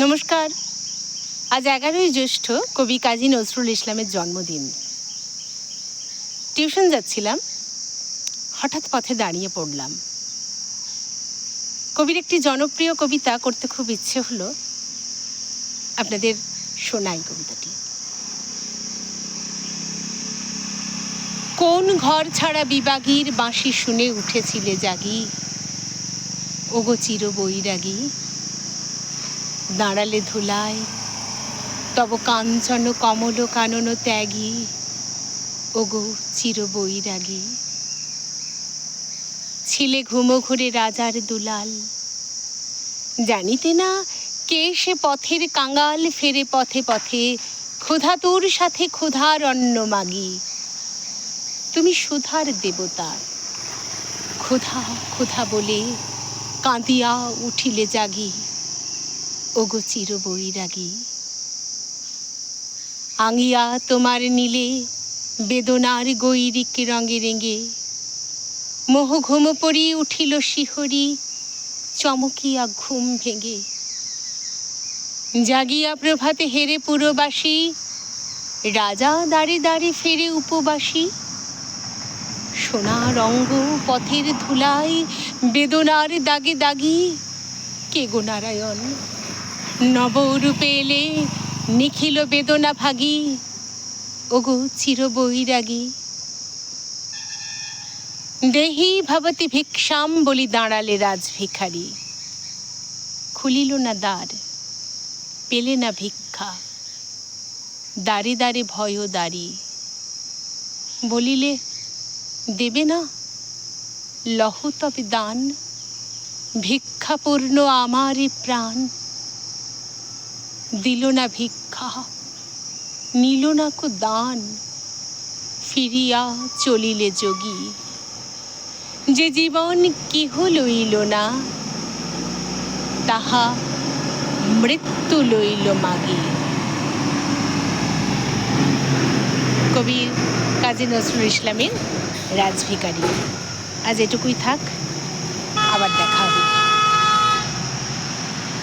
নমস্কার। আজ 11ই জ্যৈষ্ঠ কবি কাজী নজরুল ইসলামের জন্মদিন। টিউশন যাচ্ছিলাম, হঠাৎ পথে দাঁড়িয়ে পড়লাম। কবির একটি জনপ্রিয় কবিতা করতে খুব ইচ্ছে হলো, আপনাদের শোনাই কবিতাটি। কোন ঘর ছাড়া বিবাগীর বাঁশি শুনে উঠেছিলে জাগি, ওগো চির বৈরাগী। দাঁড়ালে ধুলায় তব কাঞ্চন কমল কানন ত্যাগী, ওগো চির বৈরাগী। ছিলে ঘুমো ঘুরে রাজার দুলাল, জানিতে না কে সে পথের কাঙাল, ফেরে পথে পথে ক্ষুধাতুর সাথে ক্ষুধার অন্ন মাগি। তুমি সুধার দেবতা, ক্ষুধা ক্ষুধা বলে কাঁদিয়া উঠিলে জাগি, ওগো চির বৈরাগী। আঙিয়া তোমার নীলে বেদনার গৈরিক রঙে রেঙে, মোহ ঘুম পড়ি উঠিল শিহরি, চমকিয়া ঘুম ভেঙে। জাগিয়া প্রভাতে হেরে পুরবাসী, রাজা দাঁড়ে দাঁড়ে ফেরে উপবাসী। সোনার অঙ্গ পথের ধুলায় বেদনার দাগে দাগি, কে গো নারায়ণ নবরূপে এলে নিখিল বেদনা ভাগী, ওগো চির বৈরাগী। দেহি ভবতি ভিক্ষাম বলি দাঁড়ালে রাজভিখারি, খুলিল না দ্বার পেলে না ভিক্ষা, দ্বারে দ্বারে ভয় দাঁড়ি। বলিলে দেবে না, লহ তবে দান, ভিক্ষাপূর্ণ আমারই প্রাণ। দিল না ভিক্ষা, নিল না কো দান, ফিরিয়া চলিলে যোগী। যে জীবন কেহ লইল না, তাহা মৃত্যু লইল মাগি। কবি কাজী নজরুল ইসলামের রাজভিখারি। আজ এটুকুই থাক, আবার দেখা হবে।